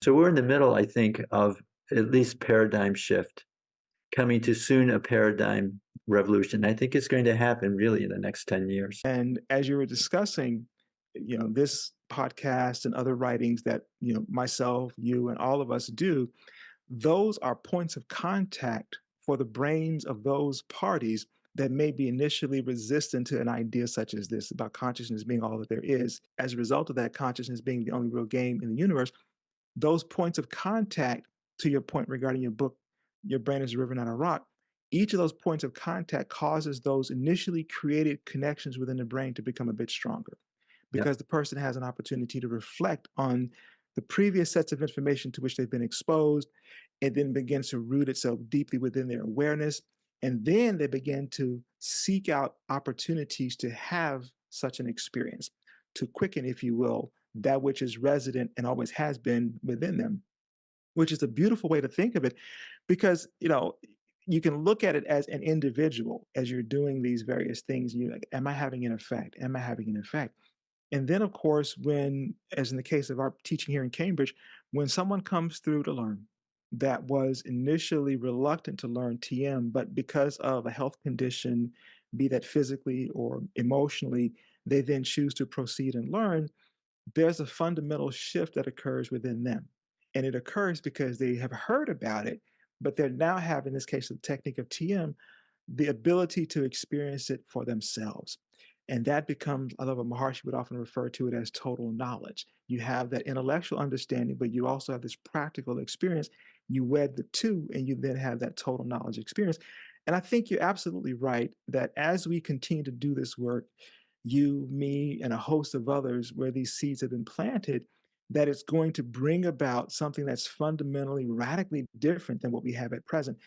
So we're in the middle, I think, of at least paradigm shift, coming to soon a paradigm revolution. I think it's going to happen really in the next 10 years. And as you were discussing, this podcast and other writings that, myself, you, and all of us do, those are points of contact for the brains of those parties that may be initially resistant to an idea such as this about consciousness being all that there is. As a result of that consciousness being the only real game in the universe, those points of contact, to your point regarding your book, Your Brain is a River, Not a Rock, each of those points of contact causes those initially created connections within the brain to become a bit stronger Yep. because the person has an opportunity to reflect on the previous sets of information to which they've been exposed. It then begins to root itself deeply within their awareness. And then they begin to seek out opportunities to have such an experience, to quicken, if you will, that which is resident and always has been within them, which is a beautiful way to think of it because, you can look at it as an individual as you're doing these various things. And you're like, am I having an effect? Am I having an effect? And then, of course, when, as in the case of our teaching here in Cambridge, when someone comes through to learn that was initially reluctant to learn TM, but because of a health condition, be that physically or emotionally, they then choose to proceed and learn, there's a fundamental shift that occurs within them. And it occurs because they have heard about it, but they're now have, in this case, the technique of TM, the ability to experience it for themselves. And that becomes, I love what Maharshi would often refer to it as total knowledge. You have that intellectual understanding, but you also have this practical experience. You wed the two, and you then have that total knowledge experience. And I think you're absolutely right that as we continue to do this work, you, me, and a host of others, where these seeds have been planted, that it's going to bring about something that's fundamentally, radically different than what we have at present.